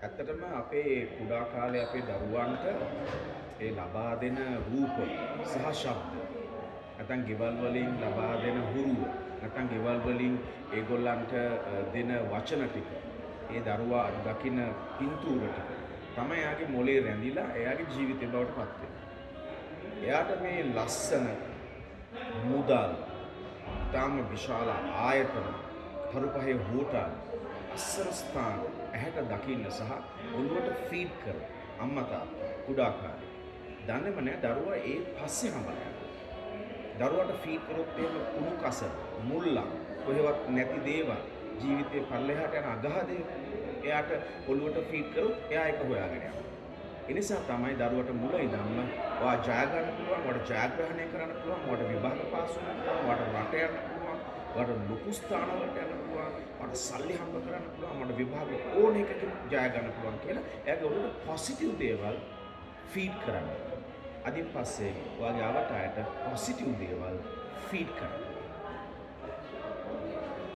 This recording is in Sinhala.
ඇත්තටම අපේ කුඩා කාලේ අපේ දරුවන්ට ඒ ලබා දෙන රූප සහ ශබ්ද නැත්නම් ගෙවල් වලින් ලබා දෙන හුරුව නැත්නම් ගෙවල් වලින් ඒගොල්ලන්ට දෙන වචන ටික ඒ දරුවා දකින පින්තූර ටික තමයි එයාගේ මොලේ රැඳිලා එයාගේ ජීවිතේ බවට පත් වෙන්නේ. එයාට මේ ලස්සන මුදල් ඊටාම විශාල ආයතන පරුපහේ හෝටල් අස්සර ස්ථාන ඇහැට දකින්න සහ ඔළුවට ෆීඩ් කර අම්මා තාත්තා කුඩා කාලේ දන්නේම නැහැ දරුවා ඒ පස්සේ හම්බලා දරුවාට ෆීඩ් කරොත් එහෙම කුණු කස මුල්ලා කොහෙවත් නැති දේවල් ජීවිතේ පල්ලෙහාට යන අගහදේ එයාට ඔළුවට ෆීඩ් කරොත් එයා ඒක හොයාගෙන යනවා. ඒ නිසා තමයි දරුවට මුල ඉඳන්ම ඔයා ජය ගන්න පුළුවන්, ඔයාට ජයග්‍රහණය කරන්න පුළුවන්, ඔයාට විභාග පාස් වෙන්න පුළුවන්, ඔයාට රට යන්න පුළුවන්, ඔයාට ලොකු ස්ථානවලට යන්න පුළුවන්, ඔයාට සල්ලි හම්බ කරන්න පුළුවන්, ඔයාට විභාග ඕන එකකින් ජය ගන්න පුළුවන් කියලා එයාගේ ඔළුවට පොසිටිව් දේවල් ෆීඩ් කරන්න. අදින් පස්සේ ඔයාගේ අවටායට පොසිටිව් දේවල් ෆීඩ් කරන්න.